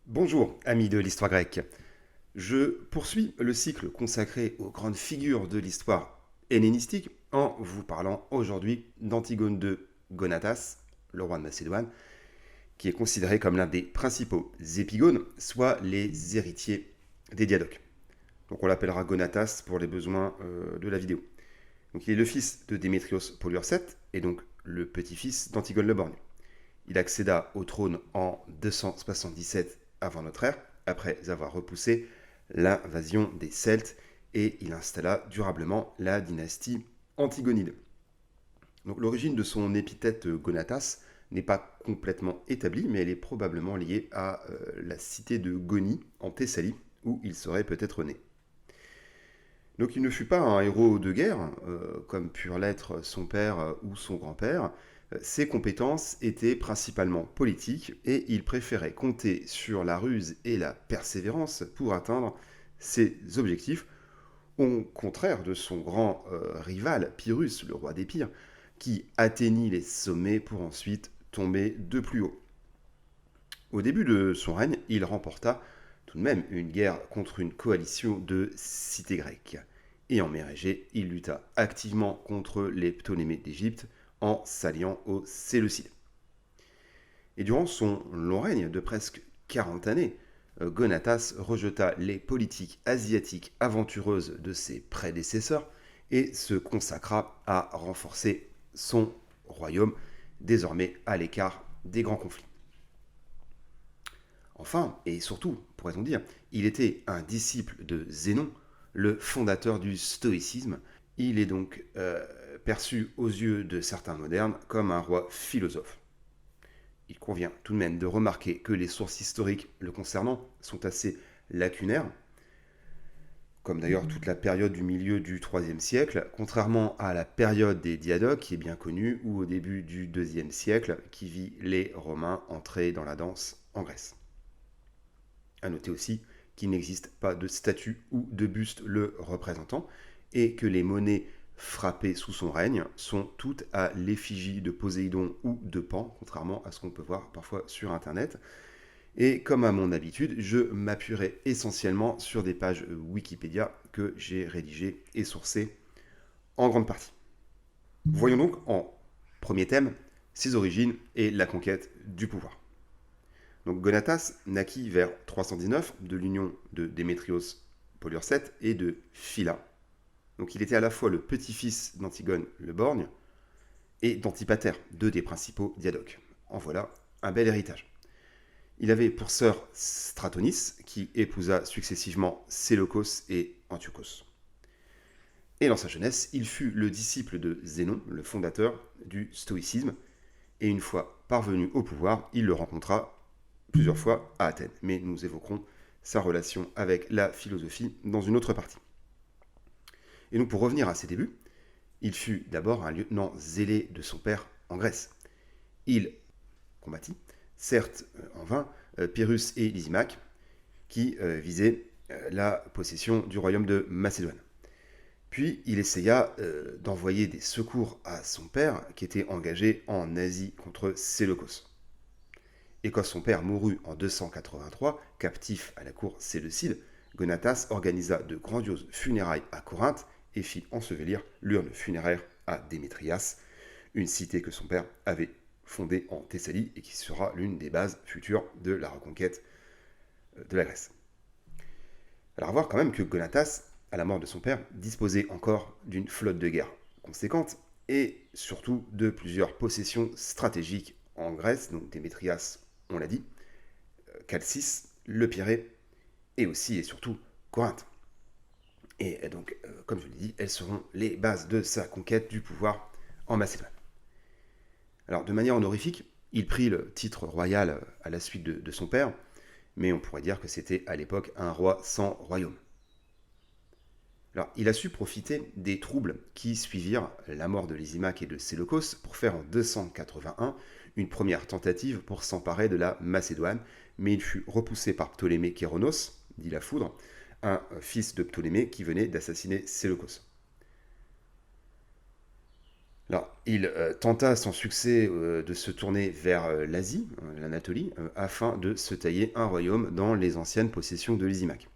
Bonjour, amis de l'histoire grecque. Je poursuis le cycle consacré aux grandes figures de l'histoire hellénistique en vous parlant aujourd'hui d'Antigone II Gonatas, le roi de Macédoine, qui est considéré comme l'un des principaux épigones, soit les héritiers des Diadoques. Donc on l'appellera Gonatas pour les besoins de la vidéo. Donc il est le fils de Démétrios Poliorcète et donc le petit-fils d'Antigone le Borgne. Il accéda au trône en 277 avant notre ère, après avoir repoussé l'invasion des Celtes, et il installa durablement la dynastie Antigonide. Donc, l'origine de son épithète Gonatas n'est pas complètement établie, mais elle est probablement liée à la cité de Gonie, en Thessalie, où il serait peut-être né. Donc il ne fut pas un héros de guerre, comme purent l'être son père ou son grand-père. Ses compétences étaient principalement politiques et il préférait compter sur la ruse et la persévérance pour atteindre ses objectifs, au contraire de son grand rival Pyrrhus, le roi d'Épire, qui atteignit les sommets pour ensuite tomber de plus haut. Au début de son règne, il remporta tout de même une guerre contre une coalition de cités grecques. Et en mer Égée, il lutta activement contre les Ptolémées d'Égypte en s'alliant aux Séleucides. Et durant son long règne de presque 40 années, Gonatas rejeta les politiques asiatiques aventureuses de ses prédécesseurs et se consacra à renforcer son royaume, désormais à l'écart des grands conflits. Enfin, et surtout, pourrait-on dire, il était un disciple de Zénon, le fondateur du stoïcisme. Il est donc perçu aux yeux de certains modernes comme un roi philosophe. Il convient tout de même de remarquer que les sources historiques le concernant sont assez lacunaires, comme d'ailleurs toute la période du milieu du IIIe siècle, contrairement à la période des Diadoques, qui est bien connue, ou au début du IIe siècle, qui vit les Romains entrer dans la danse en Grèce. A noter aussi qu'il n'existe pas de statue ou de buste le représentant et que les monnaies frappées sous son règne sont toutes à l'effigie de Poséidon ou de Pan, contrairement à ce qu'on peut voir parfois sur Internet. Et comme à mon habitude, je m'appuierai essentiellement sur des pages Wikipédia que j'ai rédigées et sourcées en grande partie. Voyons donc en premier thème ses origines et la conquête du pouvoir. Donc Gonatas naquit vers 319 de l'union de Démétrios Poliorcète et de Phila. Donc il était à la fois le petit-fils d'Antigone le Borgne et d'Antipater, deux des principaux diadoques. En voilà un bel héritage. Il avait pour sœur Stratonis, qui épousa successivement Séleucos et Antiochos. Et dans sa jeunesse, il fut le disciple de Zénon, le fondateur du stoïcisme, et une fois parvenu au pouvoir, il le rencontra plusieurs fois à Athènes. Mais nous évoquerons sa relation avec la philosophie dans une autre partie. Et donc pour revenir à ses débuts, il fut d'abord un lieutenant zélé de son père en Grèce. Il combattit, certes en vain, Pyrrhus et Lysimaque, qui visaient la possession du royaume de Macédoine. Puis il essaya d'envoyer des secours à son père, qui était engagé en Asie contre Séleucos. Et quand son père mourut en 283, captif à la cour séleucide, Gonatas organisa de grandioses funérailles à Corinthe et fit ensevelir l'urne funéraire à Démétrias, une cité que son père avait fondée en Thessalie et qui sera l'une des bases futures de la reconquête de la Grèce. Alors à voir quand même que Gonatas, à la mort de son père, disposait encore d'une flotte de guerre conséquente et surtout de plusieurs possessions stratégiques en Grèce, donc Démétrias, on l'a dit, Chalcis, le Pirée et aussi et surtout Corinthe. Et donc, comme je l'ai dit, elles seront les bases de sa conquête du pouvoir en Macédoine. Alors, de manière honorifique, il prit le titre royal à la suite de son père, mais on pourrait dire que c'était à l'époque un roi sans royaume. Alors, il a su profiter des troubles qui suivirent la mort de Lysimaque et de Séleucos pour faire en 281 une première tentative pour s'emparer de la Macédoine, mais il fut repoussé par Ptolémée Kéronos, dit la foudre, un fils de Ptolémée qui venait d'assassiner Séleucos. Alors, il tenta sans succès de se tourner vers l'Asie, l'Anatolie, afin de se tailler un royaume dans les anciennes possessions de Lysimaque.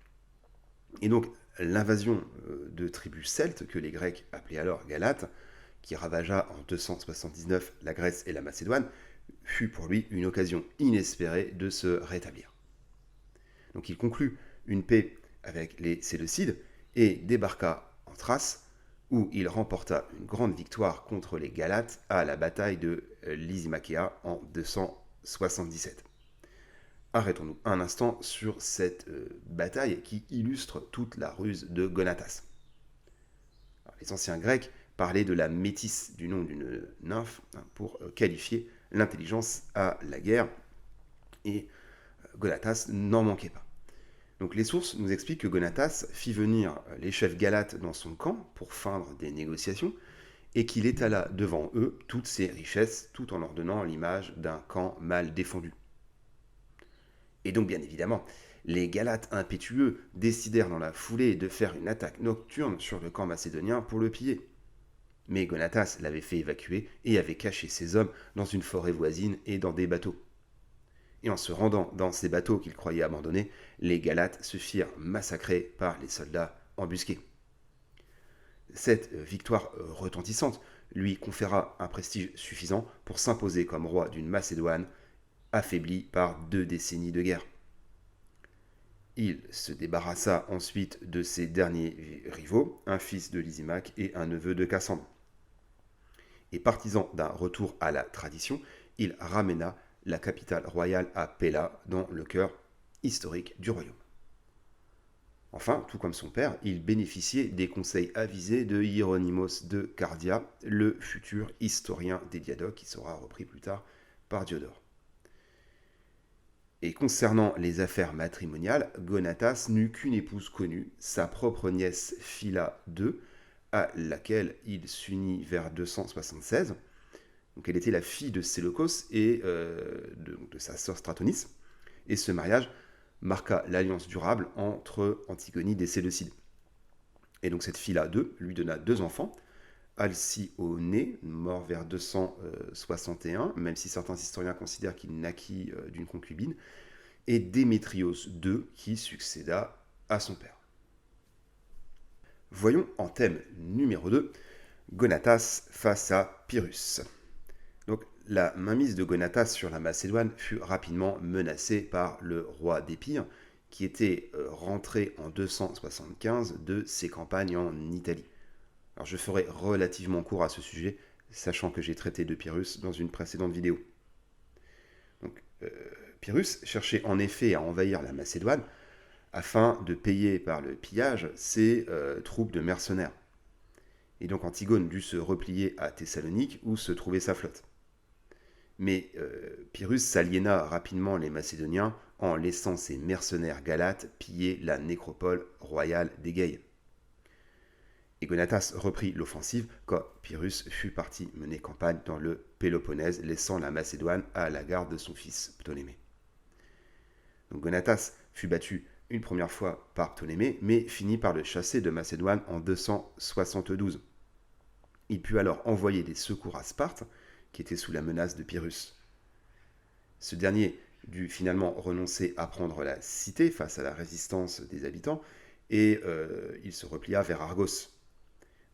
Et donc, l'invasion de tribus celtes, que les Grecs appelaient alors Galates, qui ravagea en 279 la Grèce et la Macédoine, fut pour lui une occasion inespérée de se rétablir. Donc il conclut une paix avec les Séleucides et débarqua en Thrace, où il remporta une grande victoire contre les Galates à la bataille de Lysimachea en 277. Arrêtons-nous un instant sur cette bataille qui illustre toute la ruse de Gonatas. Alors, les anciens Grecs parlaient de la métisse du nom d'une nymphe pour qualifier l'intelligence à la guerre, et Gonatas n'en manquait pas. Donc les sources nous expliquent que Gonatas fit venir les chefs galates dans son camp pour feindre des négociations et qu'il étala devant eux toutes ses richesses tout en leur donnant l'image d'un camp mal défendu. Et donc bien évidemment, les Galates impétueux décidèrent dans la foulée de faire une attaque nocturne sur le camp macédonien pour le piller. Mais Gonatas l'avait fait évacuer et avait caché ses hommes dans une forêt voisine et dans des bateaux. Et en se rendant dans ces bateaux qu'ils croyaient abandonnés, les Galates se firent massacrer par les soldats embusqués. Cette victoire retentissante lui conféra un prestige suffisant pour s'imposer comme roi d'une Macédoine affaiblie par 2 décennies de guerre. Il se débarrassa ensuite de ses derniers rivaux, un fils de Lysimaque et un neveu de Cassandre. Et partisan d'un retour à la tradition, il ramena la capitale royale à Pella, dans le cœur historique du royaume. Enfin, tout comme son père, il bénéficiait des conseils avisés de Hieronymus de Cardia, le futur historien des Diadoques, qui sera repris plus tard par Diodore. Et concernant les affaires matrimoniales, Gonatas n'eut qu'une épouse connue, sa propre nièce Phila II, à laquelle il s'unit vers 276. Donc elle était la fille de Séleucos et de sa sœur Stratonis. Et ce mariage marqua l'alliance durable entre Antigonide et Séleucide. Et donc cette fille-là lui donna 2 enfants, Alcyone, mort vers 261, même si certains historiens considèrent qu'il naquit d'une concubine, et Démétrios II, qui succéda à son père. Voyons en thème numéro 2, Gonatas face à Pyrrhus. Donc, la mainmise de Gonatas sur la Macédoine fut rapidement menacée par le roi d'Épire, qui était rentré en 275 de ses campagnes en Italie. Alors, je ferai relativement court à ce sujet, sachant que j'ai traité de Pyrrhus dans une précédente vidéo. Donc, Pyrrhus cherchait en effet à envahir la Macédoine afin de payer par le pillage ses troupes de mercenaires. Et donc Antigone dut se replier à Thessalonique où se trouvait sa flotte. Mais Pyrrhus s'aliéna rapidement les Macédoniens en laissant ses mercenaires galates piller la nécropole royale d'Égaïe. Et Gonatas reprit l'offensive quand Pyrrhus fut parti mener campagne dans le Péloponnèse, laissant la Macédoine à la garde de son fils Ptolémée. Donc Gonatas fut battu une première fois par Ptolémée, mais finit par le chasser de Macédoine en 272. Il put alors envoyer des secours à Sparte, qui était sous la menace de Pyrrhus. Ce dernier dut finalement renoncer à prendre la cité face à la résistance des habitants, et il se replia vers Argos.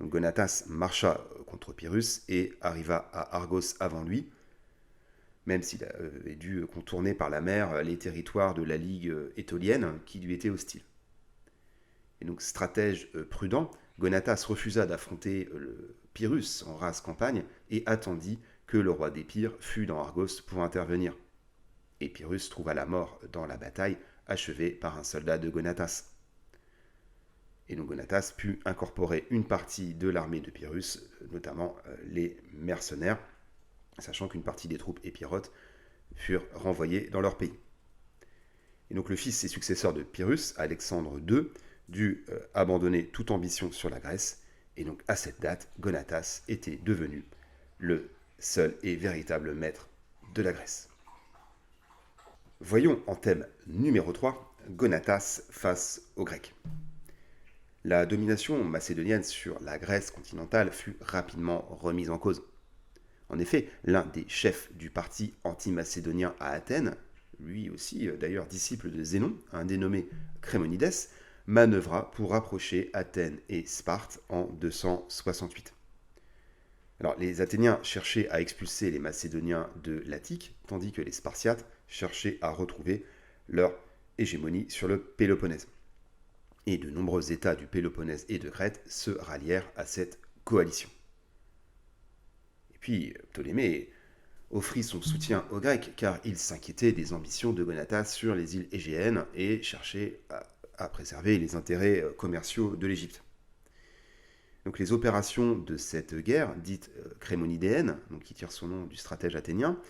Donc Gonatas marcha contre Pyrrhus et arriva à Argos avant lui, même s'il avait dû contourner par la mer les territoires de la Ligue étolienne qui lui étaient hostiles. Et donc stratège prudent, Gonatas refusa d'affronter Pyrrhus en rase campagne et attendit que le roi d'Épire fût dans Argos pour intervenir. Et Pyrrhus trouva la mort dans la bataille, achevé par un soldat de Gonatas. Et donc Gonatas put incorporer une partie de l'armée de Pyrrhus, notamment les mercenaires, sachant qu'une partie des troupes épirotes furent renvoyées dans leur pays. Et donc le fils et successeur de Pyrrhus, Alexandre II, dut abandonner toute ambition sur la Grèce, et donc à cette date, Gonatas était devenu le seul et véritable maître de la Grèce. Voyons en thème numéro 3, Gonatas face aux Grecs. La domination macédonienne sur la Grèce continentale fut rapidement remise en cause. En effet, l'un des chefs du parti anti-macédonien à Athènes, lui aussi d'ailleurs disciple de Zénon, un dénommé Crémonides, manœuvra pour rapprocher Athènes et Sparte en 268. Alors, les Athéniens cherchaient à expulser les Macédoniens de l'Attique, tandis que les Spartiates cherchaient à retrouver leur hégémonie sur le Péloponnèse. Et de nombreux États du Péloponnèse et de Crète se rallièrent à cette coalition. Et puis, Ptolémée offrit son soutien aux Grecs, car il s'inquiétait des ambitions de Gonatas sur les îles égéennes et cherchait à préserver les intérêts commerciaux de l'Égypte. Donc les opérations de cette guerre, dite crémonidéenne, donc qui tire son nom du stratège athénien,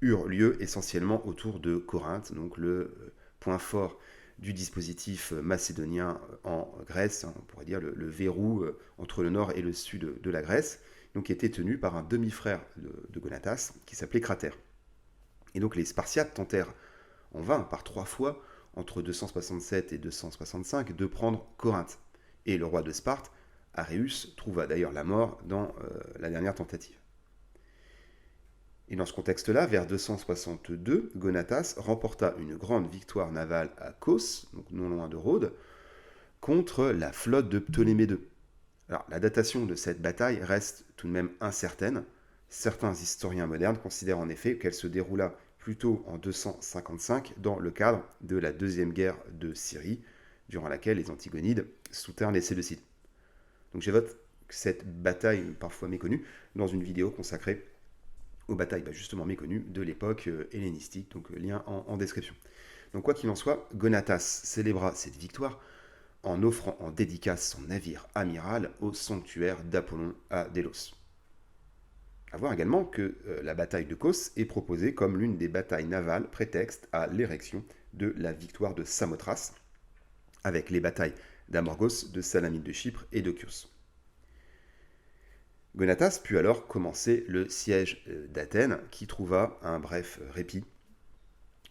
eurent lieu essentiellement autour de Corinthe, donc le point fort du dispositif macédonien en Grèce, on pourrait dire le verrou entre le nord et le sud de la Grèce, donc qui était tenu par un demi-frère de Gonatas qui s'appelait Cratère. Et donc les Spartiates tentèrent en vain, par 3 fois, entre 267 et 265, de prendre Corinthe. Et le roi de Sparte, Aréus, trouva d'ailleurs la mort dans la dernière tentative. Et dans ce contexte-là, vers 262, Gonatas remporta une grande victoire navale à Kos, donc non loin de Rhodes, contre la flotte de Ptolémée II. Alors, la datation de cette bataille reste tout de même incertaine. Certains historiens modernes considèrent en effet qu'elle se déroula plutôt en 255 dans le cadre de la deuxième guerre de Syrie, durant laquelle les Antigonides soutinrent les Séleucides. Donc j'évoque cette bataille parfois méconnue dans une vidéo consacrée aux batailles justement méconnues de l'époque hellénistique, donc lien en description. Donc quoi qu'il en soit, Gonatas célébra cette victoire en offrant en dédicace son navire amiral au sanctuaire d'Apollon à Délos. A voir également que la bataille de Kos est proposée comme l'une des batailles navales prétexte à l'érection de la victoire de Samothrace, avec les batailles d'Amorgos, de Salamine de Chypre et de Chios. Gonatas put alors commencer le siège d'Athènes, qui trouva un bref répit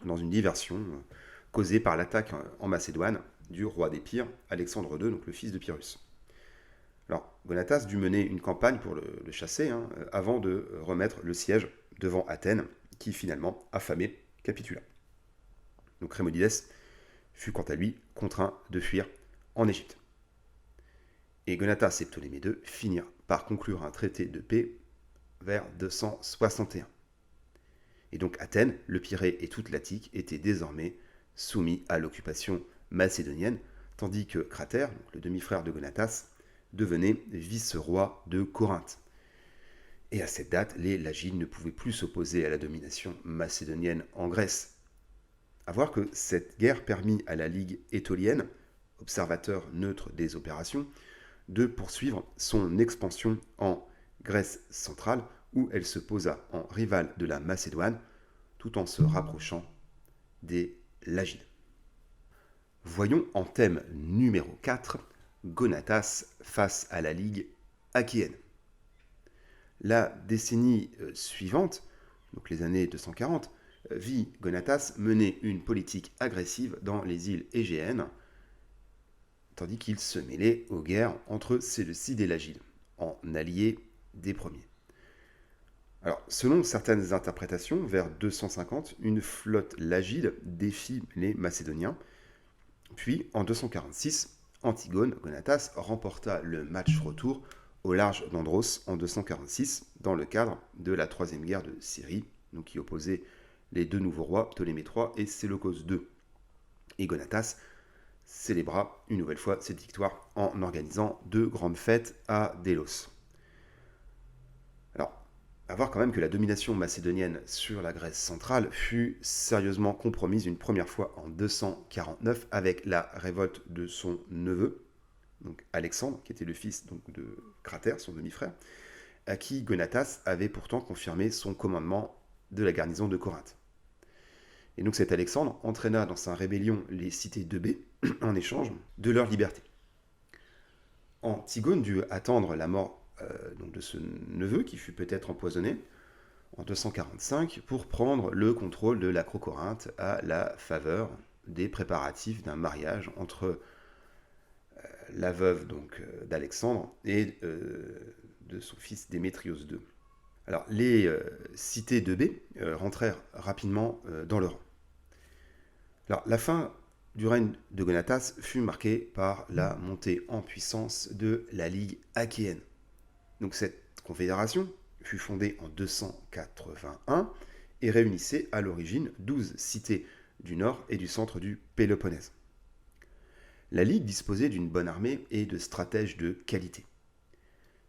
dans une diversion causée par l'attaque en Macédoine du roi d'Épire, Alexandre II, donc le fils de Pyrrhus. Alors, Gonatas dut mener une campagne pour le chasser, avant de remettre le siège devant Athènes, qui finalement, affamé, capitula. Donc Crémonides fut quant à lui contraint de fuir en Égypte. Et Gonatas et Ptolémée II finirent par conclure un traité de paix vers 261. Et donc Athènes, le Pirée et toute l'Attique étaient désormais soumis à l'occupation macédonienne, tandis que Cratère, le demi-frère de Gonatas, devenait vice-roi de Corinthe. Et à cette date, les Lagides ne pouvaient plus s'opposer à la domination macédonienne en Grèce. À voir que cette guerre permit à la Ligue étolienne, observateur neutre des opérations, de poursuivre son expansion en Grèce centrale, où elle se posa en rivale de la Macédoine, tout en se rapprochant des Lagides. Voyons en thème numéro 4, Gonatas face à la Ligue achéenne. La décennie suivante, donc les années 240, vit Gonatas mener une politique agressive dans les îles égéennes, tandis qu'il se mêlait aux guerres entre Séleucides et Lagides, en allié des premiers. Alors, selon certaines interprétations, vers 250, une flotte lagide défie les Macédoniens, puis en 246, Antigone, Gonatas, remporta le match retour au large d'Andros en 246, dans le cadre de la troisième guerre de Syrie, donc qui opposait les deux nouveaux rois, Ptolémée III et Séleucos II. Et Gonatas célébra une nouvelle fois cette victoire en organisant 2 grandes fêtes à Délos. Alors, à voir quand même que la domination macédonienne sur la Grèce centrale fut sérieusement compromise une première fois en 249 avec la révolte de son neveu, donc Alexandre, qui était le fils donc, de Cratère, son demi-frère, à qui Gonatas avait pourtant confirmé son commandement de la garnison de Corinthe. Et donc cet Alexandre entraîna dans sa rébellion les cités d'Eubée en échange de leur liberté. Antigone dut attendre la mort donc de ce neveu, qui fut peut-être empoisonné, en 245, pour prendre le contrôle de l'Acrocorinthe à la faveur des préparatifs d'un mariage entre la veuve donc d'Alexandre et de son fils Démétrios II. Alors, les cités de B rentrèrent rapidement dans le rang. Alors, la fin du règne de Gonatas fut marquée par la montée en puissance de la Ligue achéenne. Donc, cette confédération fut fondée en 281 et réunissait à l'origine 12 cités du nord et du centre du Péloponnèse. La Ligue disposait d'une bonne armée et de stratèges de qualité.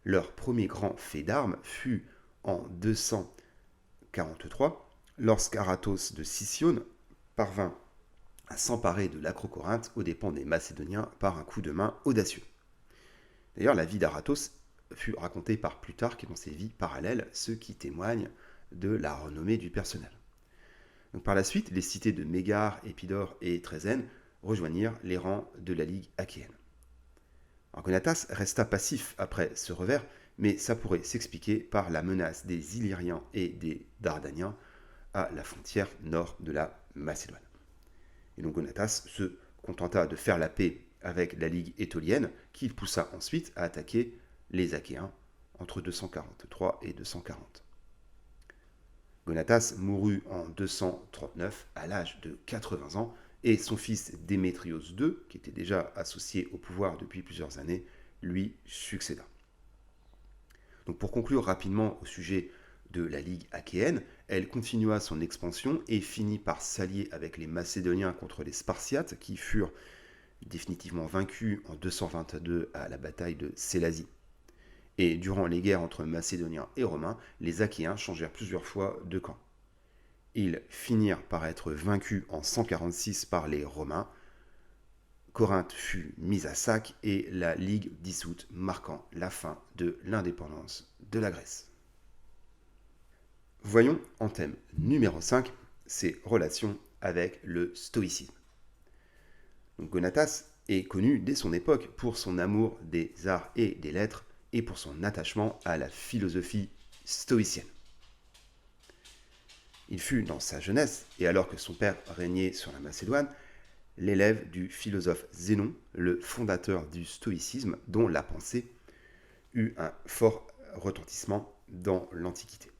Leur premier grand fait d'armes fut en 243, lorsqu'Aratos de Sicyone parvint à s'emparer de l'Acrocorinthe aux dépens des Macédoniens par un coup de main audacieux. D'ailleurs, la vie d'Aratos fut racontée par Plutarque dans ses vies parallèles, ce qui témoigne de la renommée du personnel. Donc, par la suite, les cités de Mégare, Épidore et Trézène rejoignirent les rangs de la Ligue achéenne. Gonatas resta passif après ce revers, mais ça pourrait s'expliquer par la menace des Illyriens et des Dardaniens à la frontière nord de la Macédoine. Et donc Gonatas se contenta de faire la paix avec la Ligue étolienne, qu'il poussa ensuite à attaquer les Achéens entre 243 et 240. Gonatas mourut en 239 à l'âge de 80 ans, et son fils Démétrios II, qui était déjà associé au pouvoir depuis plusieurs années, lui succéda. Donc pour conclure rapidement au sujet de la Ligue achéenne, elle continua son expansion et finit par s'allier avec les Macédoniens contre les Spartiates, qui furent définitivement vaincus en 222 à la bataille de Sélasie. Et durant les guerres entre Macédoniens et Romains, les Achéens changèrent plusieurs fois de camp. Ils finirent par être vaincus en 146 par les Romains. Corinthe fut mise à sac et la Ligue dissoute, marquant la fin de l'indépendance de la Grèce. Voyons en thème numéro 5 ses relations avec le stoïcisme. Donc Gonatas est connu dès son époque pour son amour des arts et des lettres et pour son attachement à la philosophie stoïcienne. Il fut dans sa jeunesse, et alors que son père régnait sur la Macédoine, l'élève du philosophe Zénon, le fondateur du stoïcisme, dont la pensée eut un fort retentissement dans l'Antiquité.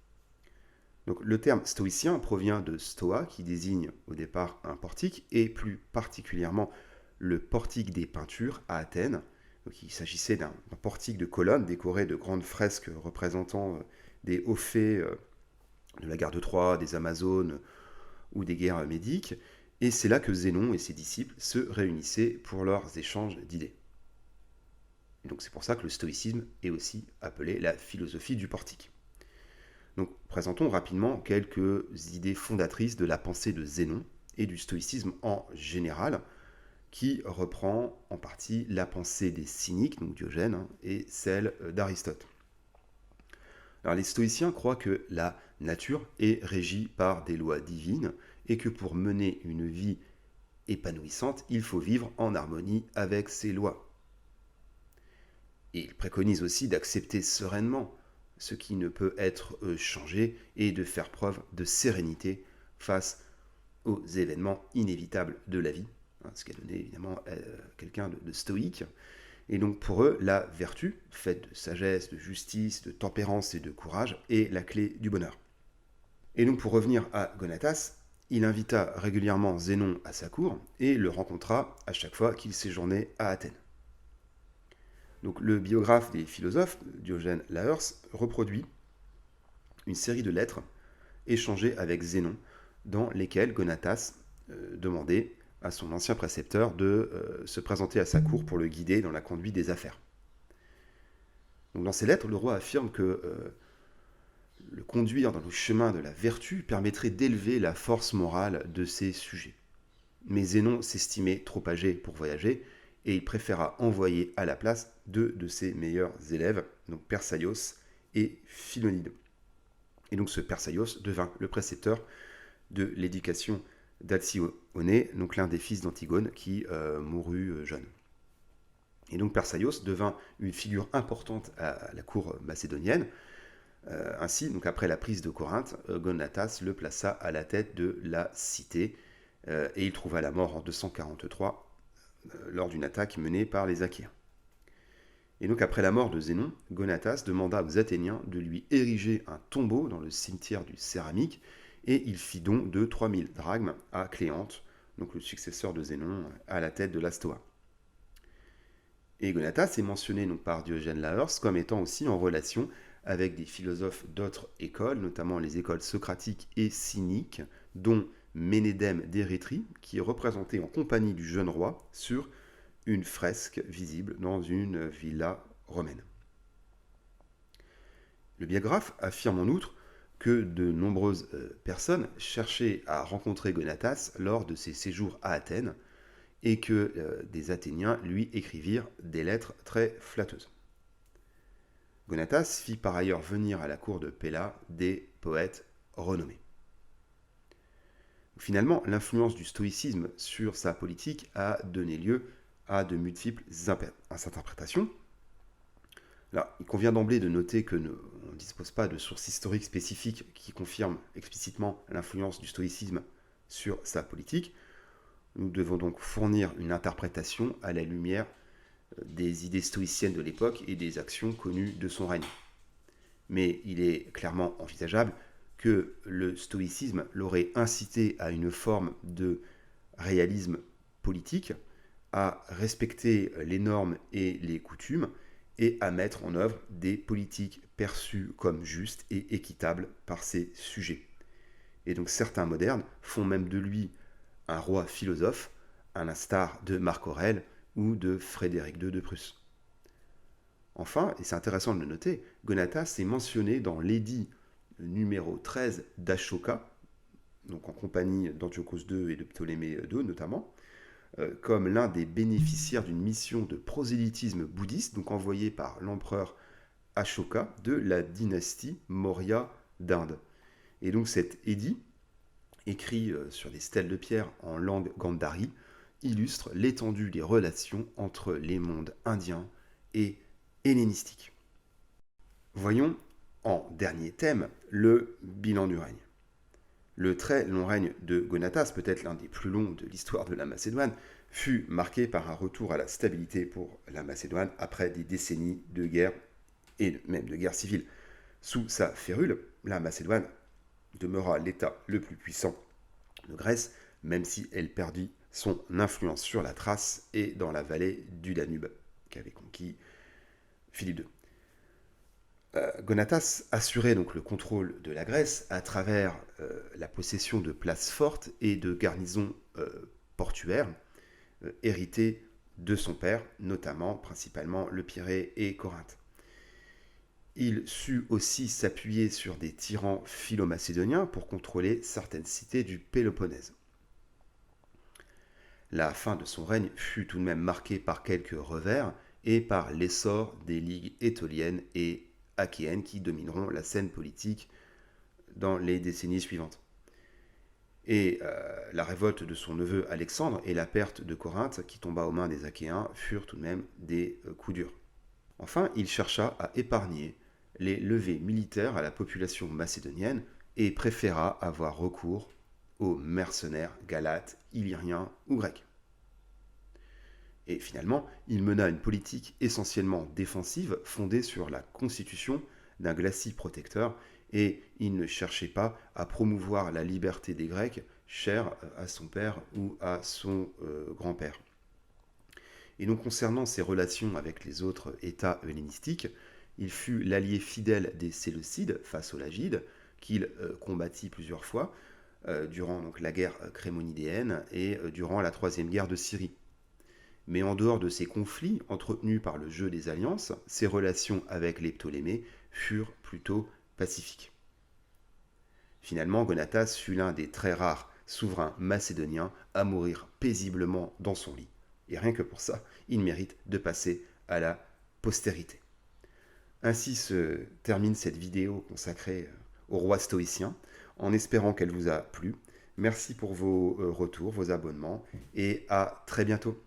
Donc, le terme stoïcien provient de stoa, qui désigne au départ un portique, et plus particulièrement le portique des peintures à Athènes. Donc, il s'agissait d'un portique de colonnes décoré de grandes fresques représentant des hauts faits de la guerre de Troie, des Amazones ou des guerres médiques, et c'est là que Zénon et ses disciples se réunissaient pour leurs échanges d'idées. Et donc c'est pour ça que le stoïcisme est aussi appelé la philosophie du portique. Donc présentons rapidement quelques idées fondatrices de la pensée de Zénon et du stoïcisme en général, qui reprend en partie la pensée des cyniques, donc Diogène, et celle d'Aristote. Alors, les stoïciens croient que la nature est régie par des lois divines et que pour mener une vie épanouissante, il faut vivre en harmonie avec ces lois. Et ils préconisent aussi d'accepter sereinement ce qui ne peut être changé et de faire preuve de sérénité face aux événements inévitables de la vie, ce qui a donné évidemment quelqu'un de stoïque. Et donc pour eux, la vertu, faite de sagesse, de justice, de tempérance et de courage, est la clé du bonheur. Et donc pour revenir à Gonatas, il invita régulièrement Zénon à sa cour et le rencontra à chaque fois qu'il séjournait à Athènes. Donc le biographe des philosophes, Diogène Laërce, reproduit une série de lettres échangées avec Zénon, dans lesquelles Gonatas demandait à son ancien précepteur de se présenter à sa cour pour le guider dans la conduite des affaires. Donc dans ces lettres, le roi affirme que le conduire dans le chemin de la vertu permettrait d'élever la force morale de ses sujets. Mais Zénon s'estimait trop âgé pour voyager, et il préféra envoyer à la place deux de ses meilleurs élèves, donc Persaios et Philonide. Et donc ce Persaios devint le précepteur de l'éducation d'Alcyone, donc l'un des fils d'Antigone qui mourut jeune. Et donc Persaios devint une figure importante à la cour macédonienne. Ainsi, donc après la prise de Corinthe, Gonatas le plaça à la tête de la cité et il trouva la mort en 243 lors d'une attaque menée par les Achéens. Et donc après la mort de Zénon, Gonatas demanda aux Athéniens de lui ériger un tombeau dans le cimetière du Céramique, et il fit don de 3000 drachmes à Cléante, donc le successeur de Zénon, à la tête de la Stoa. Et Gonatas est mentionné donc par Diogène Laërce comme étant aussi en relation avec des philosophes d'autres écoles, notamment les écoles socratiques et cyniques, dont Ménédème d'Érythrée, qui est représenté en compagnie du jeune roi sur une fresque visible dans une villa romaine. Le biographe affirme en outre que de nombreuses personnes cherchaient à rencontrer Gonatas lors de ses séjours à Athènes, et que des Athéniens lui écrivirent des lettres très flatteuses. Gonatas fit par ailleurs venir à la cour de Péla des poètes renommés. Finalement, l'influence du stoïcisme sur sa politique a donné lieu à de multiples interprétations. Alors, il convient d'emblée de noter que on ne dispose pas de sources historiques spécifiques qui confirment explicitement l'influence du stoïcisme sur sa politique. Nous devons donc fournir une interprétation à la lumière des idées stoïciennes de l'époque et des actions connues de son règne. Mais il est clairement envisageable que le stoïcisme l'aurait incité à une forme de réalisme politique, à respecter les normes et les coutumes et à mettre en œuvre des politiques perçues comme justes et équitables par ses sujets. Et donc certains modernes font même de lui un roi philosophe, à l'instar de Marc Aurèle ou de Frédéric II de Prusse. Enfin, et c'est intéressant de le noter, Gonatas est mentionné dans l'édit numéro 13 d'Ashoka, donc en compagnie d'Antiochos II et de Ptolémée II notamment, comme l'un des bénéficiaires d'une mission de prosélytisme bouddhiste, donc envoyée par l'empereur Ashoka de la dynastie Maurya d'Inde. Et donc cet édit, écrit sur des stèles de pierre en langue gandhari, illustre l'étendue des relations entre les mondes indiens et hellénistiques. Voyons en dernier thème le bilan du règne. Le très long règne de Gonatas, peut-être l'un des plus longs de l'histoire de la Macédoine, fut marqué par un retour à la stabilité pour la Macédoine après des décennies de guerre et même de guerre civile. Sous sa férule, la Macédoine demeura l'État le plus puissant de Grèce, même si elle perdit son influence sur la Thrace et dans la vallée du Danube, qu'avait conquis Philippe II. Gonatas assurait donc le contrôle de la Grèce à travers la possession de places fortes et de garnisons portuaires héritées de son père, notamment principalement le Pirée et Corinthe. Il sut aussi s'appuyer sur des tyrans philo-macédoniens pour contrôler certaines cités du Péloponnèse. La fin de son règne fut tout de même marquée par quelques revers et par l'essor des ligues étoliennes et achéennes qui domineront la scène politique dans les décennies suivantes. Et la révolte de son neveu Alexandre et la perte de Corinthe, qui tomba aux mains des Achéens, furent tout de même des coups durs. Enfin, il chercha à épargner les levées militaires à la population macédonienne et préféra avoir recours aux mercenaires galates, illyriens ou grecs. Et finalement, il mena une politique essentiellement défensive fondée sur la constitution d'un glacis protecteur et il ne cherchait pas à promouvoir la liberté des Grecs, chère à son père ou à son grand-père. Et donc concernant ses relations avec les autres États hellénistiques, il fut l'allié fidèle des Séleucides face aux Lagides, qu'il combattit plusieurs fois durant donc, la guerre crémonidéenne et durant la Troisième guerre de Syrie. Mais en dehors de ces conflits entretenus par le jeu des alliances, ses relations avec les Ptolémées furent plutôt pacifiques. Finalement, Gonatas fut l'un des très rares souverains macédoniens à mourir paisiblement dans son lit. Et rien que pour ça, il mérite de passer à la postérité. Ainsi se termine cette vidéo consacrée au roi stoïcien, en espérant qu'elle vous a plu. Merci pour vos retours, vos abonnements, et à très bientôt.